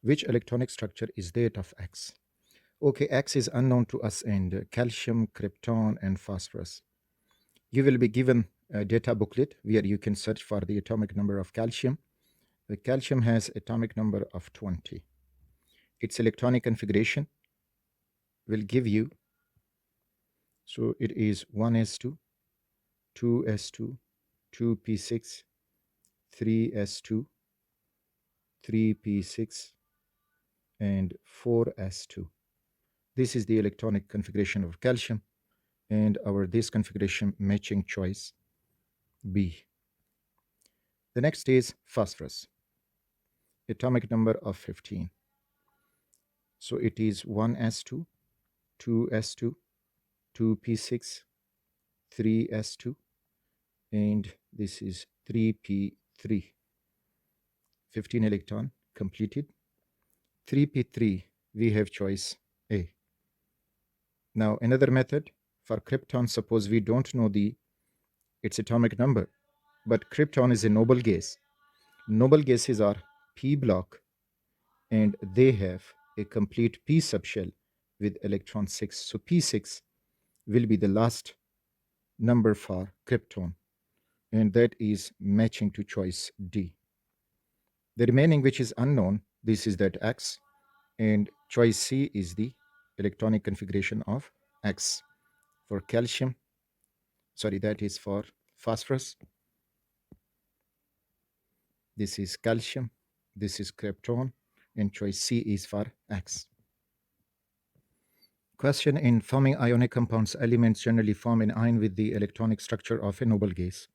Which electronic structure is that of X? Okay, X is unknown to us, and calcium, krypton, and phosphorus. You will be given a data booklet where you can search for the atomic number of calcium. The calcium has atomic number of 20. Its electronic configuration will give you, so it is 1s2, 2s2, 2p6, 3s2, 3p6, and 4s2. This is the electronic configuration of calcium, and our this configuration matching choice B. The next is phosphorus. Atomic number of 15. So it is 1s2, 2s2, 2p6, 3s2, and this is 3p3. 15 electron completed. 3p3, we have choice A. Now another method for krypton, suppose we don't know its atomic number, but krypton is a noble gas. Noble gases are p block, and they have a complete p subshell with electron 6. So p6 will be the last number for krypton, and that is matching to choice D. The remaining, which is unknown, this is that X, and choice C is the electronic configuration of X. For calcium, sorry, that is for phosphorus. This is calcium, this is krypton, and choice C is for X. Question: in forming ionic compounds, elements generally form an ion with the electronic structure of a noble gas.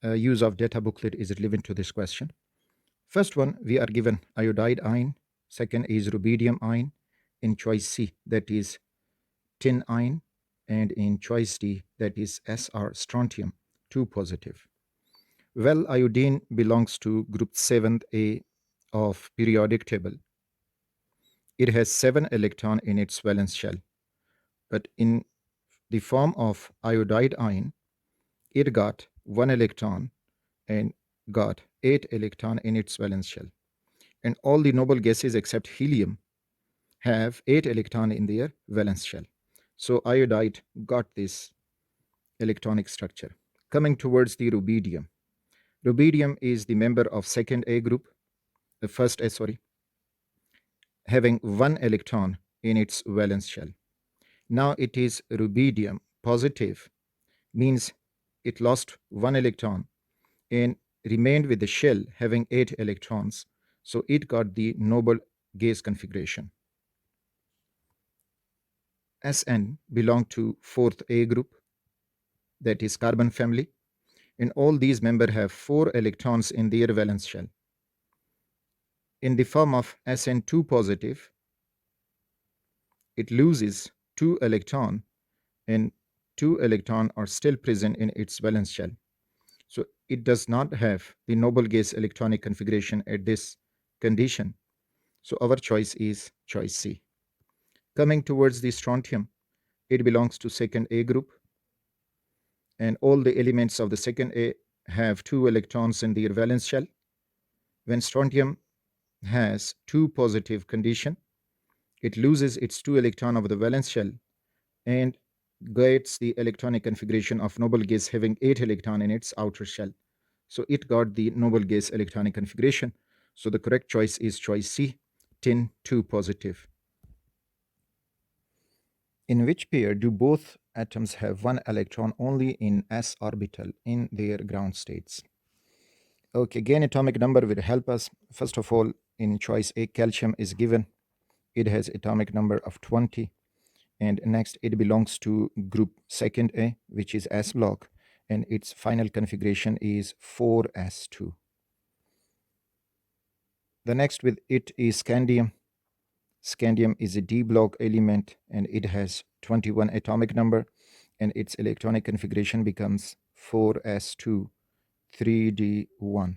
Use of data booklet is relevant to this question. First one, we are given iodide iron. Second is rubidium iron. In choice C, that is tin iron. And in choice D, that is Sr, strontium, 2 positive. Well, iodine belongs to group 7A of periodic table. It has 7 electrons in its valence shell. But in the form of iodide iron, it got 1 electron and got 8 electrons in its valence shell. And all the noble gases except helium have 8 electrons in their valence shell. So iodide got this electronic structure. Coming towards the rubidium. Rubidium is the member of second A group, the first A, sorry, having 1 electron in its valence shell. Now it is rubidium positive, means it lost 1 electron and remained with the shell having 8 electrons. So it got the noble gas configuration. Sn belong to 4th A group, that is carbon family, and all these members have 4 electrons in their valence shell. In the form of Sn2 positive, it loses 2 electrons, and 2 electrons are still present in its valence shell. So it does not have the noble gas electronic configuration at this condition. So our choice is choice C. Coming towards the strontium, it belongs to second A group, and all the elements of the second A have 2 electrons in their valence shell. When strontium has 2 positive condition, it loses its 2 electron of the valence shell and gets the electronic configuration of noble gas having 8 electron in its outer shell. So it got the noble gas electronic configuration. So the correct choice is choice C, tin 2 positive. In which pair do both atoms have 1 electron only in s orbital in their ground states? Okay, again, atomic number will help us. First of all, in choice A, calcium is given. It has atomic number of 20. And next, it belongs to group second A, which is S block, and its final configuration is 4s2. The next with it is scandium. Scandium is a D block element, and it has 21 atomic number, and its electronic configuration becomes 4s2, 3d1.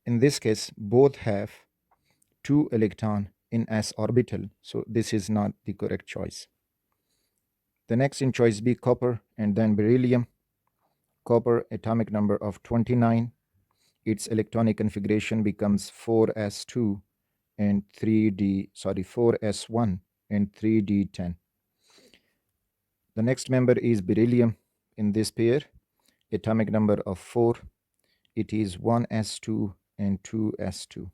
In this case, both have 2 electron in s orbital, so this is not the correct choice. The next in choice B, copper, and then beryllium. Copper atomic number of 29, its electronic configuration becomes 4s2 and 4s1 and 3d10. The next member is beryllium. In this pair, atomic number of 4, it is 1s2 and 2s2.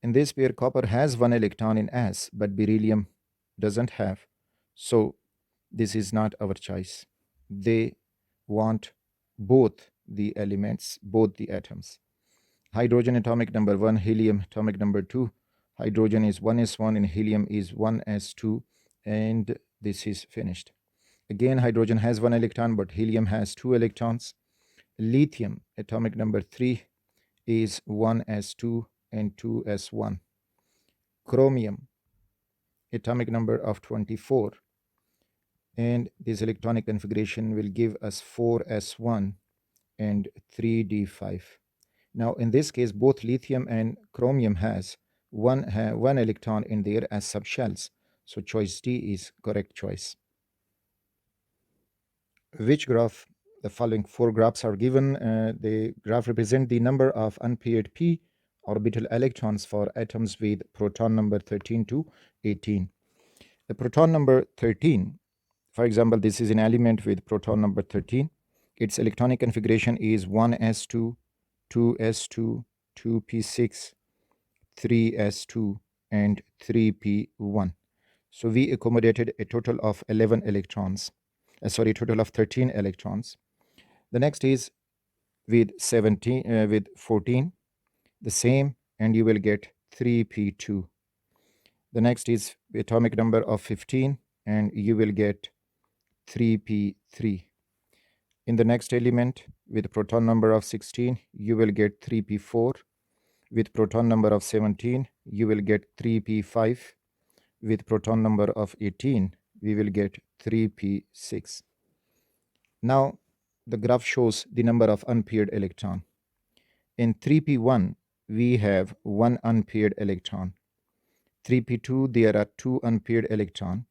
In this pair, copper has one electron in s, but beryllium doesn't have. So this is not our choice. They want both the elements, both the atoms. Hydrogen atomic number 1, helium atomic number 2. Hydrogen is 1s1 and helium is 1s2, and this is finished. Again, hydrogen has one electron, but helium has two electrons. Lithium atomic number 3 is 1s2 and 2s1. Chromium atomic number of 24, and this electronic configuration will give us 4s1 and 3d5. Now in this case, both lithium and chromium has one electron in there as subshells, so choice D is correct choice. Which graph? The following 4 graphs are given. The graph represent the number of unpaired p orbital electrons for atoms with proton number 13 to 18. The proton number 13, for example, this is an element with proton number 13. Its electronic configuration is 1s2, 2s2, 2p6, 3s2, and 3p1. So we accommodated a total of 11 electrons. Total of 13 electrons. The next is with 14, the same, and you will get 3p2. The next is atomic number of 15, and you will get 3p3. In the next element, with proton number of 16, you will get 3p4. With proton number of 17, you will get 3p5. With proton number of 18, we will get 3p6. Now, the graph shows the number of unpaired electron. In 3p1, we have one unpaired electron. 3p2, there are two unpaired electron.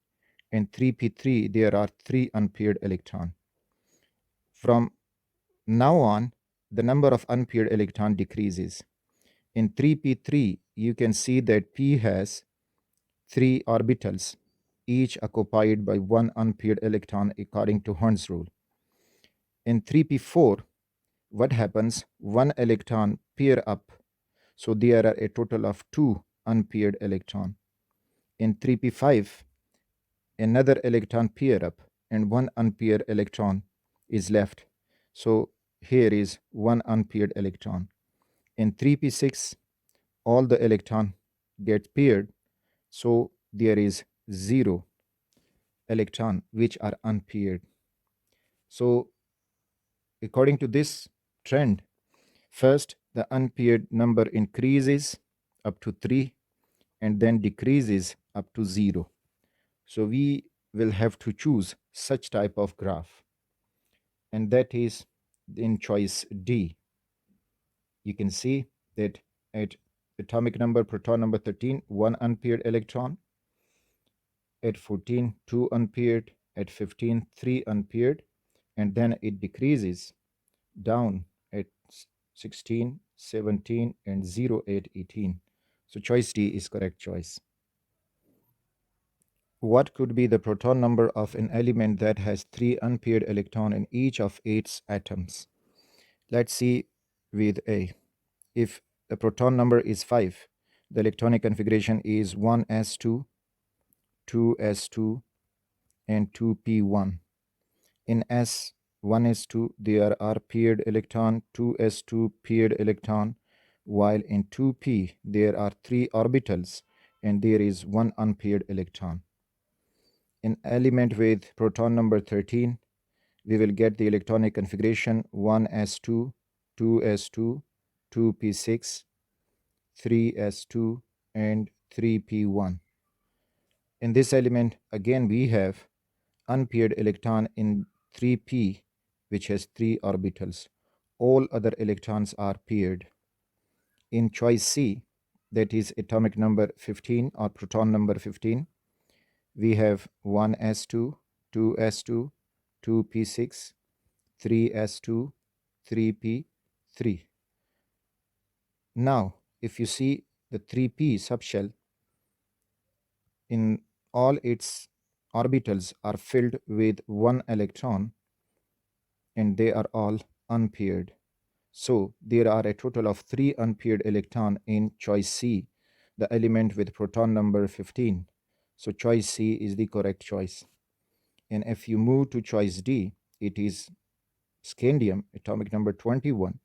And 3p3, there are three unpaired electron. From now on, the number of unpaired electron decreases. In 3p3, you can see that p has 3 orbitals, each occupied by one unpaired electron according to Hund's rule. In 3p4, what happens? One electron pair up, so there are a total of 2 unpaired electron. In 3p5, another electron pair up and one unpaired electron is left, so here is one unpaired electron. In 3p6, all the electron get paired, so there is 0 electron which are unpaired. So according to this trend, first the unpaired number increases up to 3 and then decreases up to 0. So we will have to choose such type of graph, and that is in choice D. You can see that at atomic number proton number 13, one unpaired electron. At 14, 2 unpaired. At 15, 3 unpaired. And then it decreases down at 16, 17, and 0 at 18. So choice D is correct choice. What could be the proton number of an element that has 3 unpaired electrons in each of its atoms? Let's see with A. If the proton number is 5, the electronic configuration is 1s2, 2s2, and 2p1. In S, 1s2, there are paired electron, 2s2 paired electron, while in 2p, there are 3 orbitals, and there is one unpaired electron. In element with proton number 13, we will get the electronic configuration 1s2, 2s2, 2p6, 3s2, and 3p1. In this element, again we have unpaired electron in 3p, which has 3 orbitals. All other electrons are paired. In choice C, that is atomic number 15 or proton number 15, we have 1s2, 2s2, 2p6, 3s2, 3p3. Now, if you see the 3p subshell, in all its orbitals are filled with one electron and they are all unpaired. So there are a total of 3 unpaired electrons in choice C, the element with proton number 15. So choice C is the correct choice. And if you move to choice D, it is scandium, atomic number 21.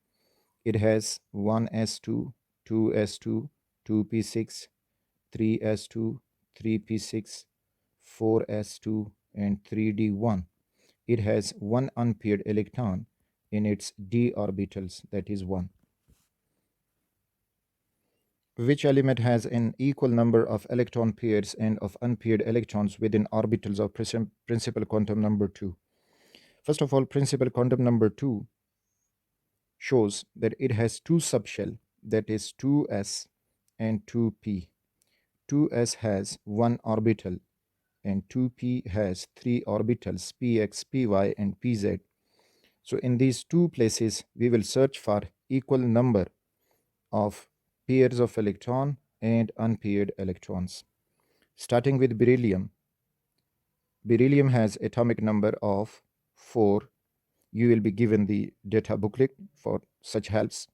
It has 1s2, 2s2, 2p6, 3s2, 3p6, 4s2, and 3d1. It has one unpaired electron in its d orbitals, that is 1. Which element has an equal number of electron pairs and of unpaired electrons within orbitals of principal quantum number 2? First of all, principal quantum number 2 shows that it has two subshell, that is 2s and 2p. 2s has one orbital and 2p has three orbitals, px, py, and pz. So in these two places, we will search for equal number of pairs of electron and unpaired electrons. Starting with beryllium. Beryllium has atomic number of 4. You will be given the data booklet for such helps.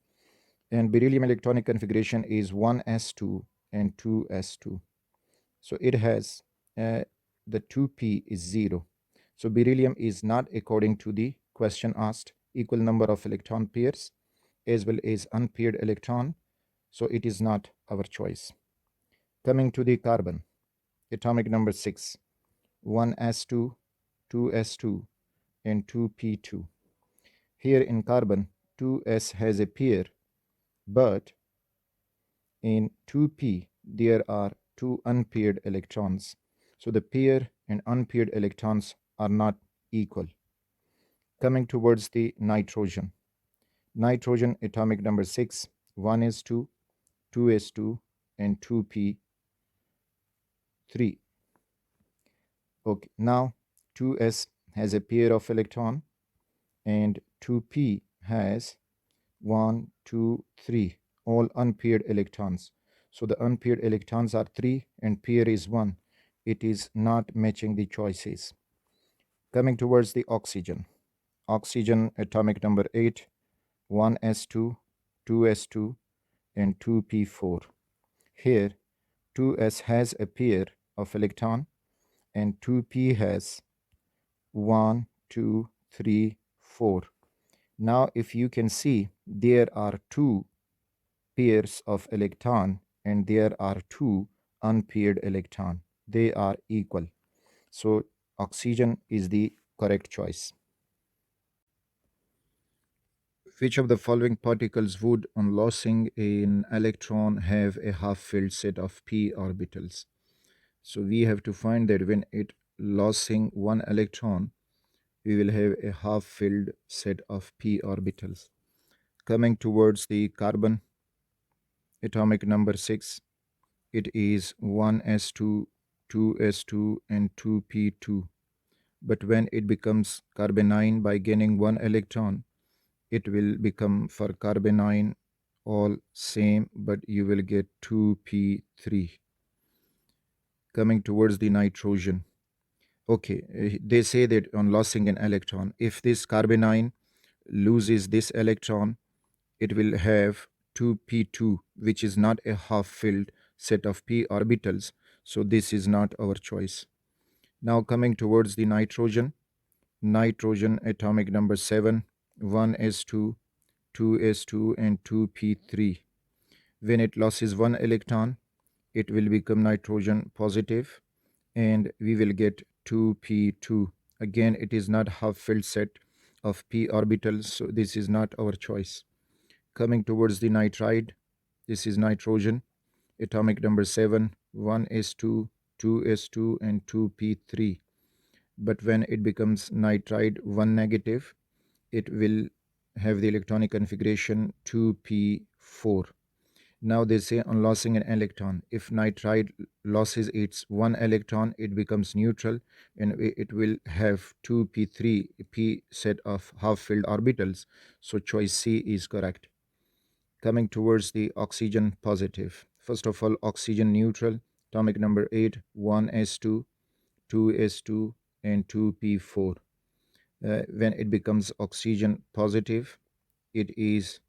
And beryllium electronic configuration is 1s2 and 2s2. So it has the 2p is 0. So beryllium is not, according to the question asked, equal number of electron pairs as well as unpaired electron. So it is not our choice. Coming to the carbon, atomic number 6, 1s2, 2s2, and 2p2. Here in carbon, 2s has a pair, but in 2p there are two unpaired electrons. So the pair and unpaired electrons are not equal. Coming towards the nitrogen. Nitrogen atomic number 6, 1s2, 2s2, and 2p3. Okay, now 2s has a pair of electron and 2p has 1, 2, 3, all unpaired electrons. So the unpaired electrons are 3 and pair is 1. It is not matching the choices. Coming towards the oxygen. Oxygen atomic number 8, 1s2, 2s2, and 2p4. Here 2s has a pair of electron and 2p has 1, 2, 3, 4. Now if you can see, there are two pairs of electron and there are two unpaired electron. They are equal. So oxygen is the correct choice. Which of the following particles would, on losing an electron, have a half-filled set of p orbitals? So we have to find that when it losing one electron, we will have a half-filled set of p orbitals. Coming towards the carbon, atomic number 6, it is 1s2, 2s2, and 2p2. But when it becomes carbonyl by gaining one electron, it will become for carbonyl all same, but you will get 2p3. Coming towards the nitrogen. Okay, they say that on losing an electron, if this carbonyl loses this electron, it will have 2p2, which is not a half-filled set of p orbitals. So this is not our choice. Now coming towards the nitrogen. Nitrogen atomic number 7, 1s2, 2s2, and 2p3. When it loses one electron, it will become nitrogen positive and we will get 2p2. Again, it is not half-filled set of p orbitals, so this is not our choice. Coming towards the nitride, this is nitrogen, atomic number 7, 1s2, 2s2, and 2p3. But when it becomes nitride 1 negative, it will have the electronic configuration 2p4. Now they say on losing an electron, if nitride loses its one electron, it becomes neutral and it will have 2p3 p set of half-filled orbitals. So choice C is correct. Coming towards the oxygen positive. First of all, oxygen neutral, atomic number 8, 1s2, 2s2, and 2p4. When it becomes oxygen positive, it is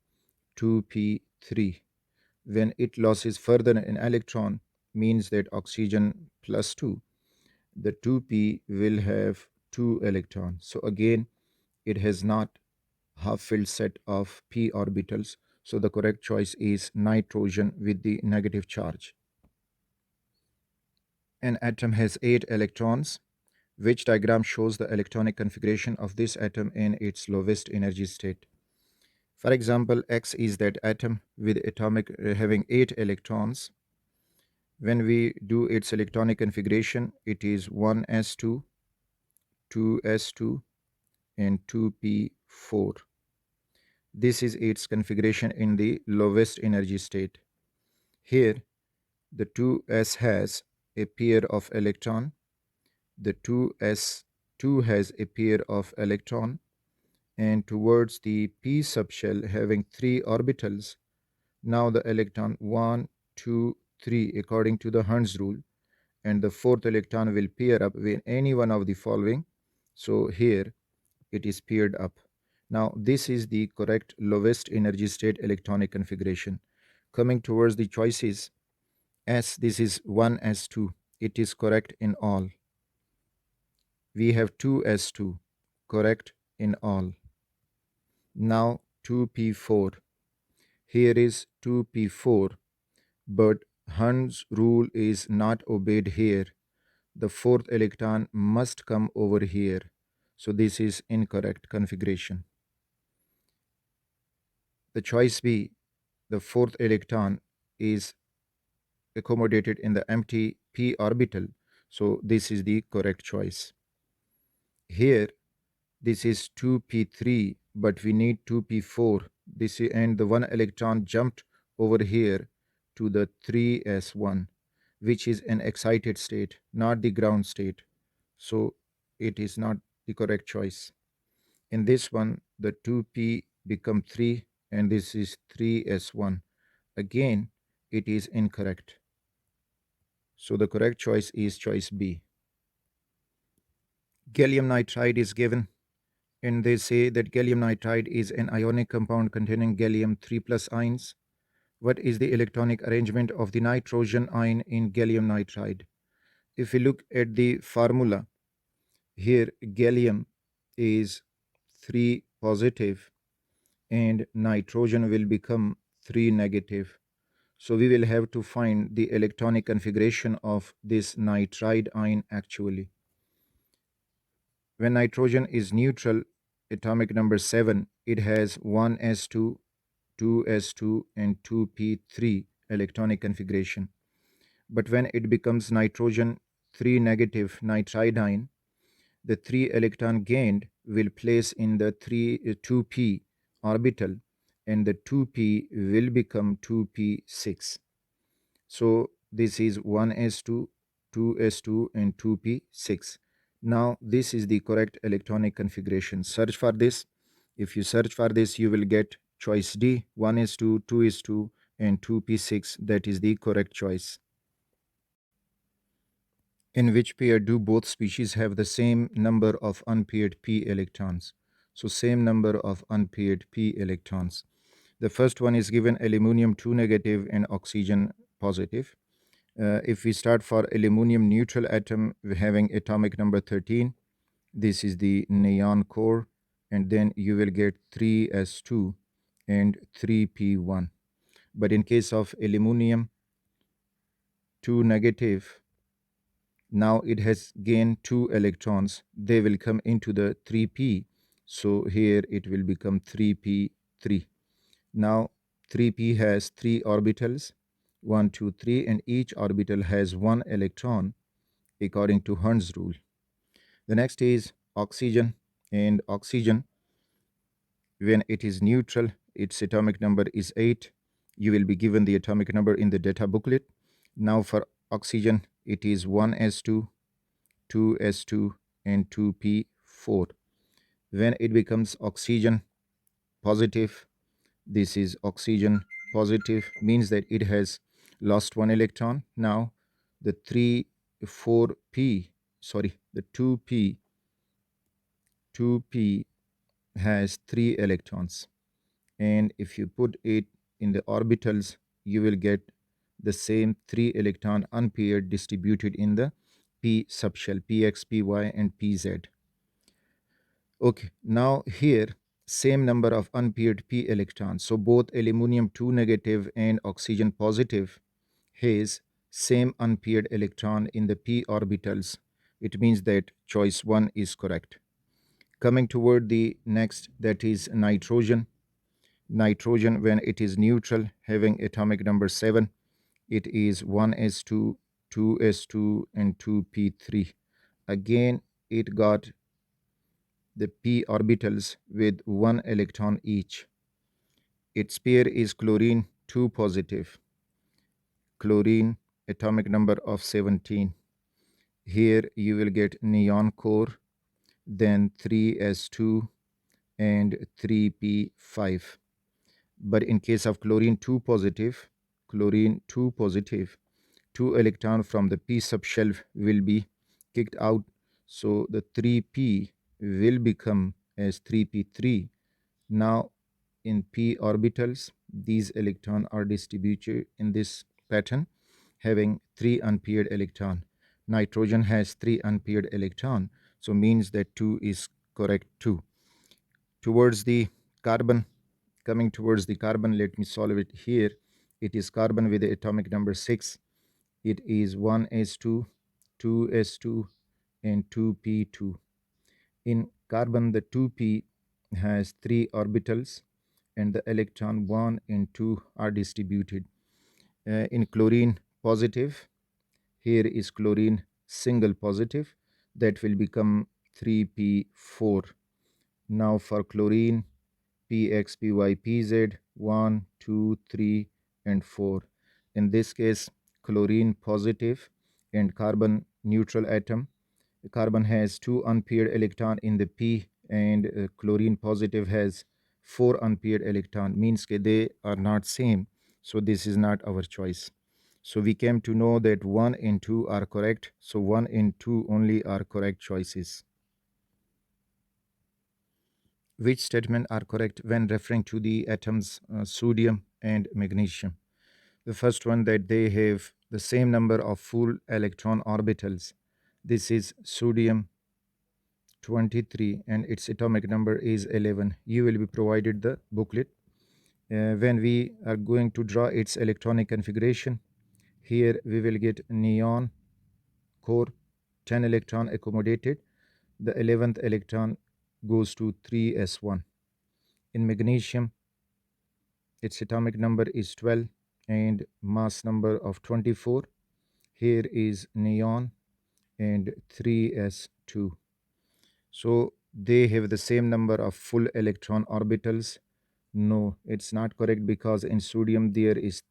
2p3. When it loses further an electron, means that oxygen plus 2, the 2p will have 2 electrons. So again, it has not half-filled set of p orbitals. So the correct choice is nitrogen with the negative charge. An atom has 8 electrons. Which diagram shows the electronic configuration of this atom in its lowest energy state? For example, X is that atom with atomic having 8 electrons. When we do its electronic configuration, it is 1s2, 2s2, and 2p4. This is its configuration in the lowest energy state. Here, the 2s has a pair of electron, the 2s2 has a pair of electron, and towards the p subshell having 3 orbitals. Now the electron 1, 2, 3 according to the Hertz rule, and the fourth electron will pair up with any one of the following. So here it is paired up. Now this is the correct lowest energy state electronic configuration. Coming towards the choices, as this is 1s2, it is correct in all. We have 2s2, correct in all. Now 2p4. Here is 2p4, but Hund's rule is not obeyed here. The fourth electron must come over here. So this is incorrect configuration. The choice B, the fourth electron is accommodated in the empty p orbital. So this is the correct choice. Here, this is 2p3, but we need 2p4. And the one electron jumped over here to the 3s1, which is an excited state, not the ground state. So it is not the correct choice. In this one, the 2p become 3, and this is 3s1. Again, it is incorrect. So the correct choice is choice B. Gallium nitride is given, and they say that gallium nitride is an ionic compound containing gallium 3 plus ions. What is the electronic arrangement of the nitrogen ion in gallium nitride? If we look at the formula, here gallium is 3 positive and nitrogen will become 3 negative. So we will have to find the electronic configuration of this nitride ion actually. When nitrogen is neutral, atomic number 7, it has 1s2, 2s2, and 2p3 electronic configuration. But when it becomes nitrogen 3 negative nitride ion, the 3 electron gained will place in the 2p orbital, and the 2p will become 2p6. So this is 1s2, 2s2, and 2p6. Now this is the correct electronic configuration. Search for this. If you search for this, you will get choice D, 1s2, 2s2, and 2p6. That is the correct choice. In which pair do both species have the same number of unpaired p electrons? So same number of unpaired p electrons. The first one is given aluminum 2 negative and oxygen positive. If we start for aluminum neutral atom having atomic number 13, this is the neon core, and then you will get 3s2 and 3p1. But in case of aluminum 2 negative, now it has gained 2 electrons. They will come into the 3p. So here it will become 3p3. Now 3p has 3 orbitals, 1, 2, 3, and each orbital has 1 electron according to Hertz rule. The next is oxygen, and oxygen, when it is neutral, its atomic number is 8. You will be given the atomic number in the data booklet. Now for oxygen, it is 1s2, 2s2, and 2p4. When it becomes oxygen positive, this is oxygen positive means that it has lost one electron. Now the 3 4p, sorry, the 2p has 3 electrons, and if you put it in the orbitals, you will get the same 3 electron unpaired distributed in the p subshell, px, py, and pz. Okay, now here same number of unpaired p electrons, so both aluminum 2 negative and oxygen positive has same unpaired electron in the p orbitals. It means that choice 1 is correct. Coming toward the next, that is nitrogen. Nitrogen, when it is neutral, having atomic number 7, it is 1s2, 2s2, and 2p3. Again, it got the p orbitals with 1 electron each. Its pair is chlorine 2 positive. Chlorine, atomic number of 17. Here you will get neon core, then 3s2 and 3p5. But in case of chlorine 2 positive, 2 electron from the p subshell will be kicked out, so the 3p will become as 3p3. Now in p orbitals, these electrons are distributed in this pattern, having 3 unpaired electron. Nitrogen has 3 unpaired electron, so means that 2 is correct too. Towards the carbon, coming towards the carbon, let me solve it here. It is carbon with the atomic number 6. It is 1s2, 2s2, and 2p2. In carbon, the 2p has 3 orbitals, and the electron 1 and 2 are distributed. In chlorine positive, here is chlorine single positive, that will become 3p4. Now for chlorine, px, py, pz, 1, 2, 3, and 4. In this case, chlorine positive and carbon neutral atom. Carbon has 2 unpaired electron in the p, and chlorine positive has 4 unpaired electron, means that they are not same, so this is not our choice. So we came to know that 1 and 2 are correct, so 1 and 2 only are correct choices. Which statement are correct when referring to the atoms sodium and magnesium? The first one, that they have the same number of full electron orbitals. This is sodium 23 and its atomic number is 11. You will be provided the booklet. When we are going to draw its electronic configuration, here we will get neon core, 10 electron accommodated. The 11th electron goes to 3s1. In magnesium, its atomic number is 12 and mass number of 24. Here is neon and 3s2. So they have the same number of full electron orbitals. No, it's not correct, because in sodium there is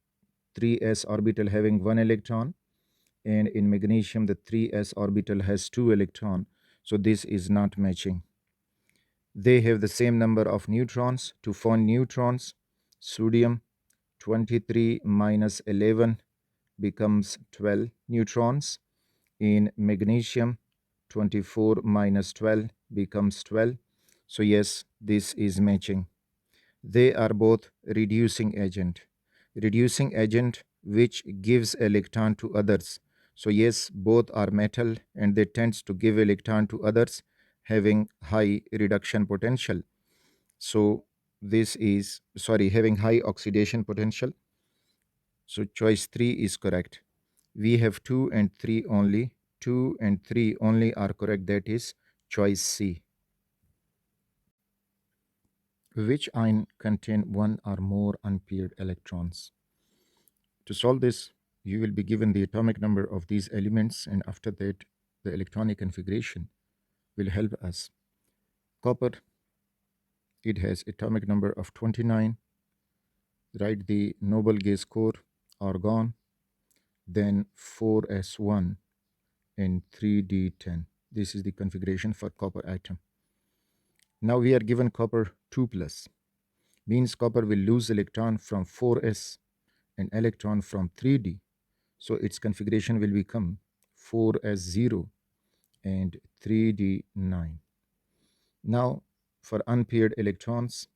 3s orbital having 1 electron, and in magnesium the 3s orbital has 2 electron. So this is not matching. They have the same number of neutrons. To find neutrons, sodium 23 minus 11 becomes 12 neutrons. In magnesium, 24 minus 12 becomes 12. So yes, this is matching. They are both reducing agent. Reducing agent which gives electron to others. So yes, both are metal and they tends to give electron to others having high reduction potential. So this is, sorry, having high oxidation potential. So choice 3 is correct. We have 2 and 3 only. 2 and 3 only are correct. That is choice C. Which ion contain one or more unpaired electrons? To solve this, you will be given the atomic number of these elements, and after that, the electronic configuration will help us. Copper, it has atomic number of 29. Write the noble gas core, argon, then 4s1 and 3d10. This is the configuration for copper atom. Now we are given copper 2 plus. means copper will lose electron from 4s and electron from 3d. So its configuration will become 4s0 and 3d9. Now for unpaired electrons,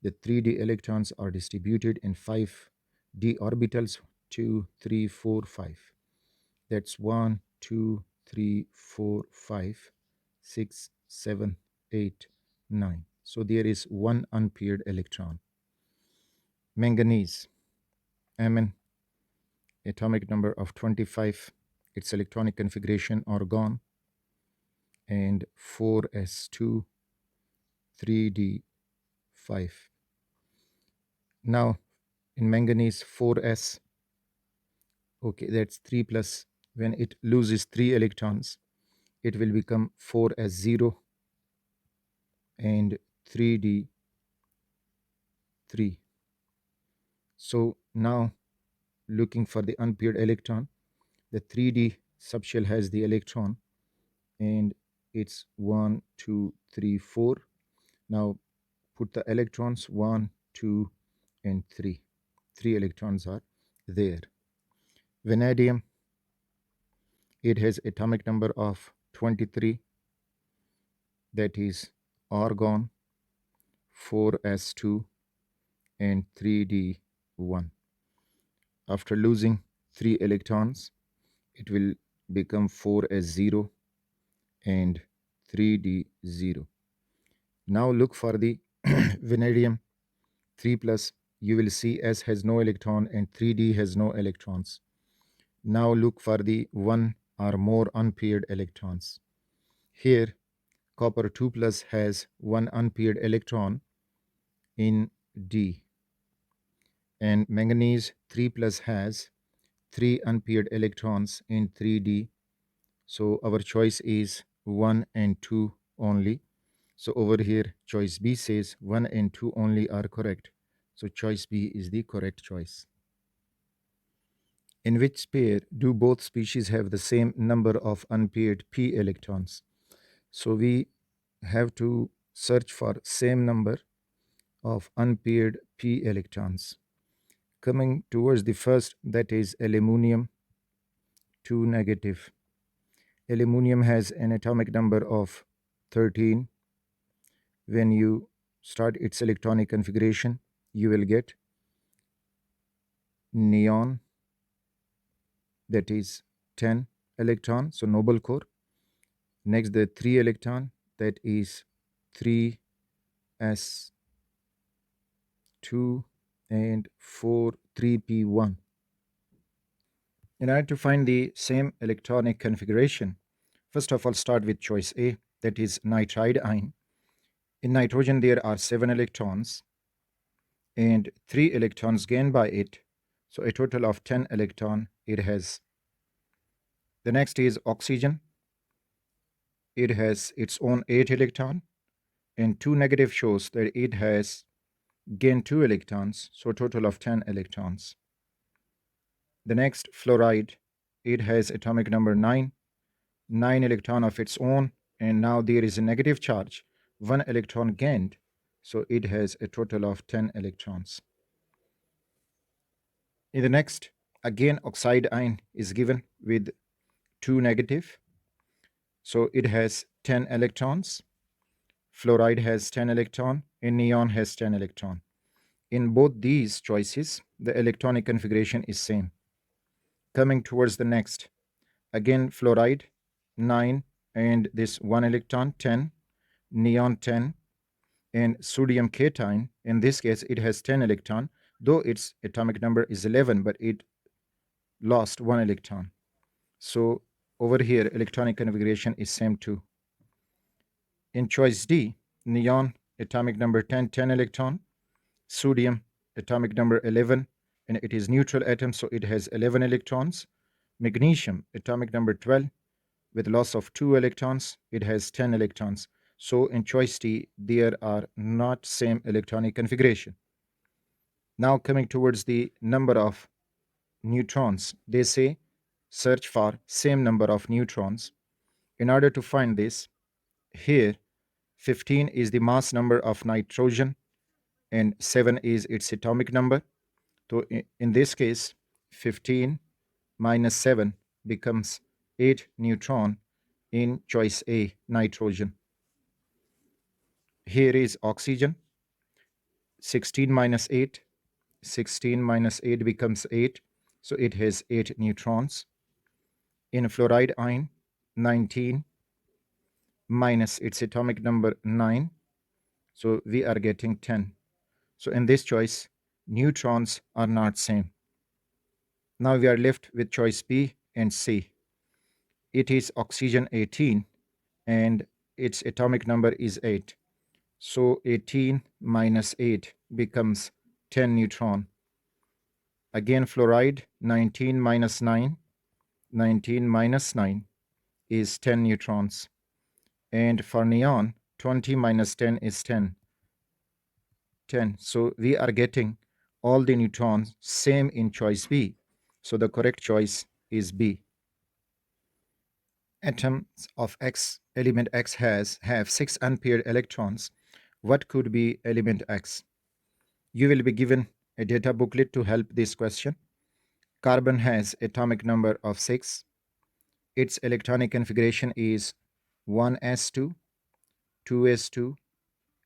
the 3d electrons are distributed in 5d orbitals, 2, 3, 4, 5. That's 1, 2, 3, 4, 5, 6, 7, 8, 9. So there is one unpaired electron. Manganese, Mn, atomic number of 25, its electronic configuration argon, and 4s2, 3d5. Now in manganese 4s, okay, that's 3 plus. When it loses 3 electrons, it will become 4s0 and 3d3. So now looking for the unpaired electron, the 3d subshell has the electron and it's 1, 2, 3, 4. Now put the electrons 1, 2, and 3. 3 electrons are there. Vanadium, it has atomic number of 23, that is argon, 4s2 and 3d1. After losing 3 electrons, it will become 4s0 and 3d0. Now look for the vanadium 3 plus. You will see S has no electron and 3d has no electrons. Now look for the 1 or more unpaired electrons. Here copper 2 plus has 1 unpaired electron in D, and manganese 3 plus has 3 unpaired electrons in 3d. So our choice is 1 and 2 only. So over here choice B says 1 and 2 only are correct. So choice B is the correct choice. In which pair do both species have the same number of unpaired p electrons? So we have to search for same number of unpaired p electrons. Coming towards the first, that is aluminum 2 negative. Aluminum has an atomic number of 13. When you start its electronic configuration, you will get neon, that is 10 electron, so noble core. Next the 3 electron, that is 3s2 and 4 3p1. In order to find the same electronic configuration, first of all start with choice A, that is nitride iron. In nitrogen there are 7 electrons and 3 electrons gained by it, so a total of 10 electron it has. The next is oxygen. It has its own 8 electron and 2 negative shows that it has gained 2 electrons, so a total of 10 electrons. The next, fluoride, it has atomic number 9, 9 electron of its own, and now there is a negative charge, 1 electron gained, so it has a total of 10 electrons. In the next, again oxide ion is given with 2 negative, so it has 10 electrons. Fluoride has 10 electron and neon has 10 electron. In both these choices, the electronic configuration is same. Coming towards the next, again fluoride 9 and this 1 electron 10, neon 10, and sodium cation, in this case it has 10 electron, though its atomic number is 11, but it lost 1 electron. So over here electronic configuration is same too. In choice D, neon atomic number 10, 10 electron, sodium atomic number 11, and it is neutral atom, so it has 11 electrons. Magnesium atomic number 12 with loss of 2 electrons, it has 10 electrons. So in choice D, there are not same electronic configuration. Now coming towards the number of neutrons, they say search for same number of neutrons. In order to find this, here 15 is the mass number of nitrogen and 7 is its atomic number. So in this case, 15 minus 7 becomes 8 neutron in choice A, nitrogen. Here is oxygen, 16 minus 8. 16 minus 8 becomes 8, so it has 8 neutrons. In fluoride ion, 19 minus its atomic number 9, so we are getting 10. So in this choice, neutrons are not same. Now we are left with choice B and C. It is oxygen 18 and its atomic number is 8. So 18 minus 8 becomes 10 neutron. Again fluoride, 19 minus 9. 19 minus 9 is 10 neutrons. And for neon, 20 minus 10 is 10. 10. So we are getting all the neutrons same in choice B. So the correct choice is B. Atoms of X, element X have 6 unpaired electrons. What could be element X? You will be given a data booklet to help this question. Carbon has atomic number of 6. Its electronic configuration is 1s2, 2s2,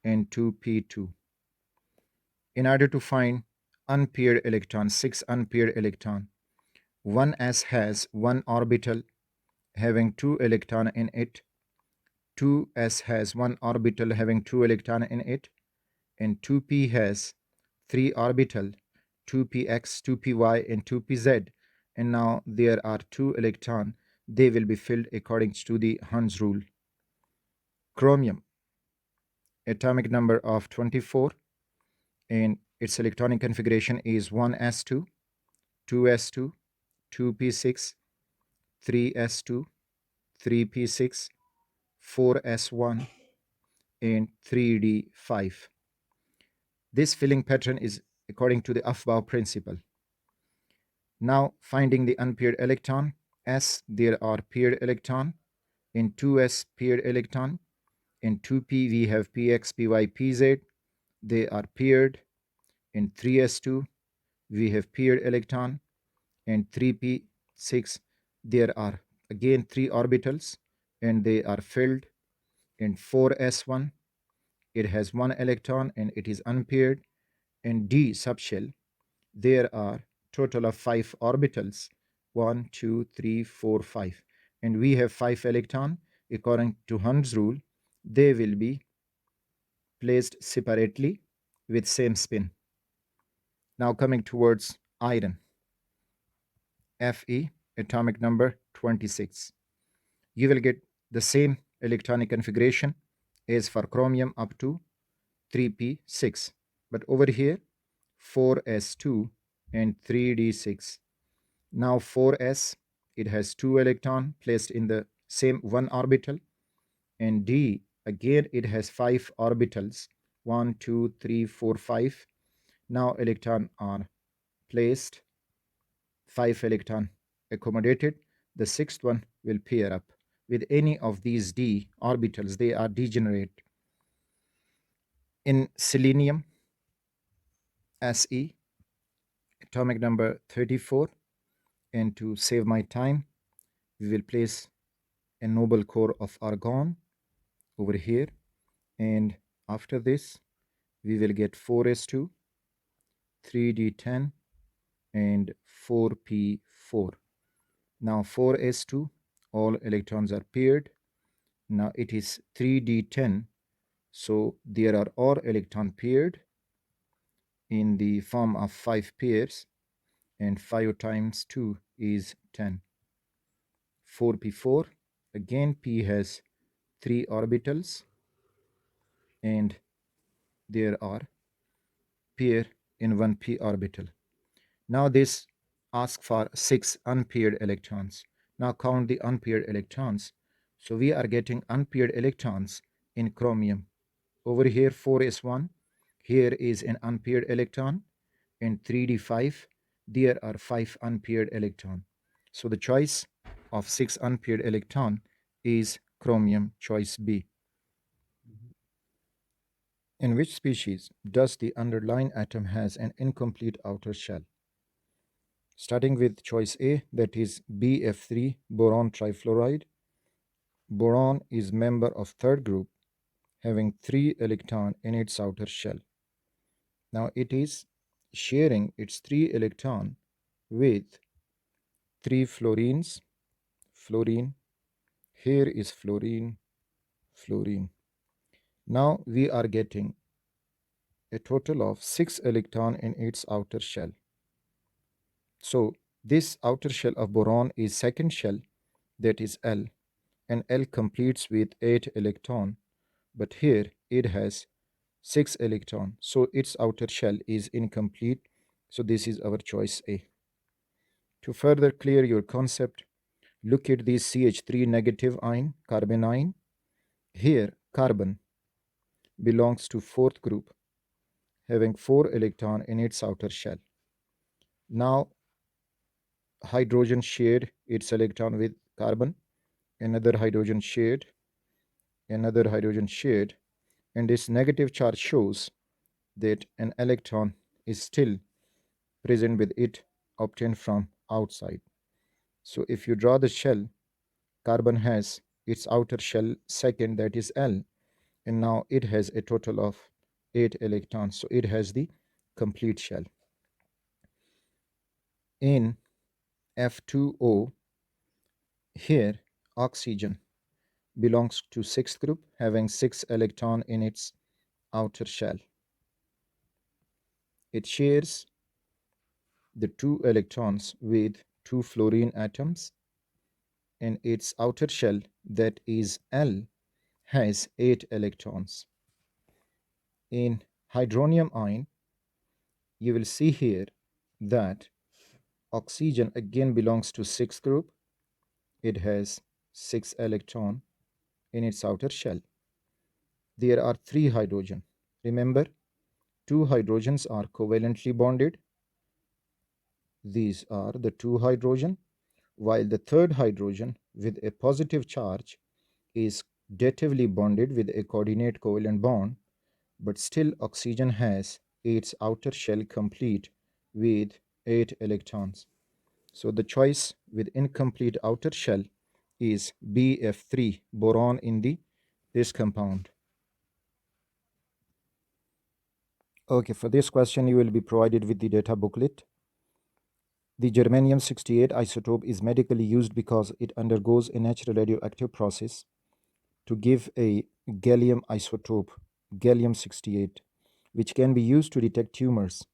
and 2p2. In order to find unpaired electron, 6 unpaired electron, 1s has 1 orbital having 2 electron in it, 2s has 1 orbital having 2 electron in it, and 2p has 3 orbital, 2px, 2py, and 2pz, and now there are 2 electron. They will be filled according to the Hund's rule. Chromium, atomic number of 24, and its electronic configuration is 1s2, 2s2, 2p6, 3s2, 3p6, 4s1, and 3d5. This filling pattern is according to the Aufbau principle. Now finding the unpaired electron. S, there are paired electron. In 2s, paired electron. In 2p, we have px, py, pz. They are paired. In 3s2, we have paired electron. And 3p6, there are again 3 orbitals and they are filled. In 4s1, it has 1 electron and it is unpaired. In d subshell, there are total of 5 orbitals, 1 2 3 4 5, and we have 5 electron. According to Hund's rule, they will be placed separately with same spin. Now coming towards iron, Fe, atomic number 26. You will get the same electronic configuration as for chromium up to 3p6, but over here 4s2 and 3d6. Now 4s, it has 2 electron placed in the same 1 orbital, and d again it has 5 orbitals, 1 2 3 4 5. Now electron are placed, 5 electron accommodated. The sixth one will pair up with any of these d orbitals. They are degenerate. In selenium, Se, atomic number 34, and to save my time, we will place a noble core of argon over here, and after this we will get 4s2, 3d10, and 4p4. Now 4s2, all electrons are paired. Now it is 3d10, so there are all electron paired in the form of 5 pairs, and 5 times 2 is 10. 4p4, again p has 3 orbitals and there are pair in 1p orbital. Now this asks for 6 unpaired electrons. Now count the unpaired electrons. So we are getting unpaired electrons in chromium. Over here 4s1, here is an unpaired electron. In 3d5, there are 5 unpaired electron. So the choice of 6 unpaired electron is chromium, choice B. In which species does the underlying atom has an incomplete outer shell? Starting with choice A, that is BF3, boron trifluoride. Boron is member of third group, having 3 electrons in its outer shell. Now it is sharing its 3 electron with 3 fluorines. Fluorine, here is fluorine, fluorine. Now we are getting a total of 6 electrons in its outer shell. So this outer shell of boron is second shell, that is L, and L completes with 8 electrons, but here it has 6 electrons, so its outer shell is incomplete. So this is our choice A. To further clear your concept, look at this CH3 negative ion, carbon ion. Here carbon belongs to fourth group, having 4 electrons in its outer shell. Now hydrogen shared its electron with carbon, another hydrogen shared, another hydrogen shared, and this negative charge shows that an electron is still present with it, obtained from outside. So if you draw the shell, carbon has its outer shell second, that is L, and now it has a total of 8 electrons, so it has the complete shell. In F2O, here oxygen belongs to sixth group, having 6 electrons in its outer shell. It shares the 2 electrons with 2 fluorine atoms, and its outer shell, that is L, has 8 electrons. In hydronium ion, you will see here that oxygen again belongs to sixth group. It has 6 electrons in its outer shell. There are 3 hydrogen. Remember, 2 hydrogens are covalently bonded. These are the 2 hydrogen, while the third hydrogen with a positive charge is datively bonded with a coordinate covalent bond, but still oxygen has its outer shell complete with 8 electrons. So the choice with incomplete outer shell is BF3, boron in this compound. Okay, for this question you will be provided with the data booklet. The germanium-68 isotope is medically used because it undergoes a natural radioactive process to give a gallium isotope, gallium-68, which can be used to detect tumors.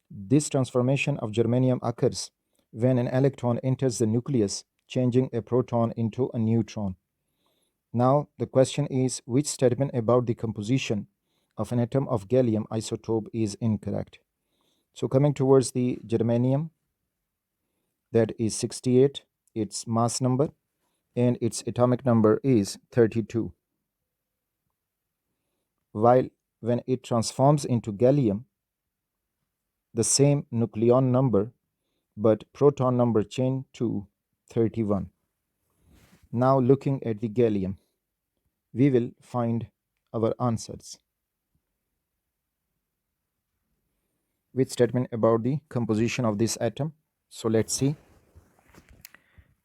This transformation of germanium occurs when an electron enters the nucleus, changing a proton into a neutron. Now, the question is, which statement about the composition of an atom of gallium isotope is incorrect? So coming towards the germanium, that is 68, its mass number, and its atomic number is 32. While when it transforms into gallium, the same nucleon number, but proton number change to 31. Now looking at the gallium, we will find our answers. Which statement about the composition of this atom? So let's see.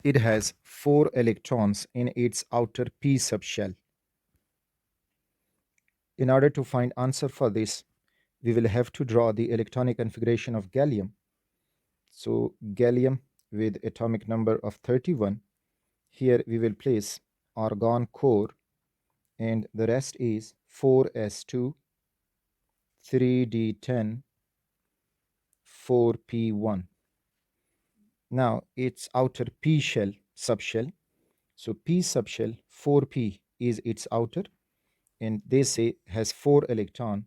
It has 4 electrons in its outer p subshell. In order to find answer for this, we will have to draw the electronic configuration of gallium. So gallium with atomic number of 31. Here we will place argon core, and the rest is 4s2, 3d10, 4p1. Now its outer p shell subshell. So p subshell 4p is its outer, and they say has 4 electron,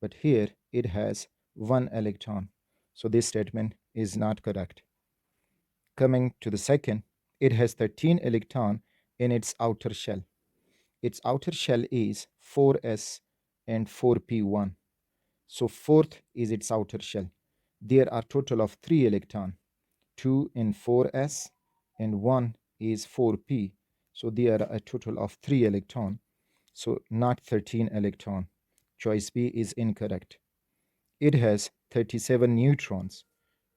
but here it has 1 electron. So this statement is not correct. Coming to the second, it has 13 electron in its outer shell. Its outer shell is 4s and 4p1. So fourth is its outer shell. There are total of 3 electron, 2 in 4s and 1 is 4p. So there are a total of 3 electron. So not 13 electron. Choice B is incorrect. It has 37 neutrons.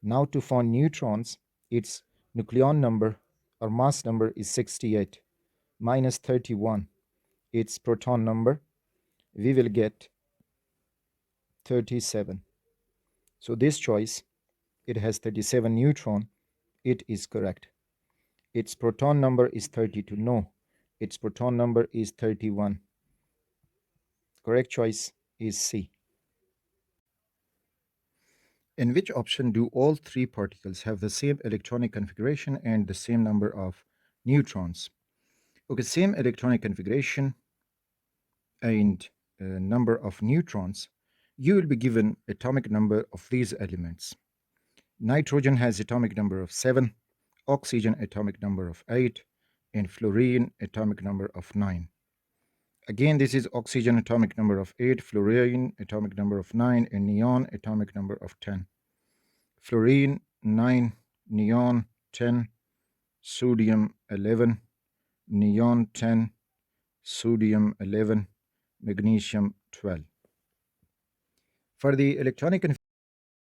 Now to find neutrons, its nucleon number or mass number is 68 minus 31. Its proton number, we will get 37. So this choice, it has 37 neutron, it is correct. Its proton number is 32. No, its proton number is 31. Correct choice is C. In which option do all three particles have the same electronic configuration and the same number of neutrons? Okay, same electronic configuration and number of neutrons. You will be given atomic number of these elements. Nitrogen has atomic number of 7, oxygen atomic number of 8, and fluorine atomic number of 9. Again, this is oxygen atomic number of 8, fluorine atomic number of 9, and neon atomic number of 10. Fluorine 9, neon 10, sodium 11, neon 10, sodium 11, magnesium 12. For the electronic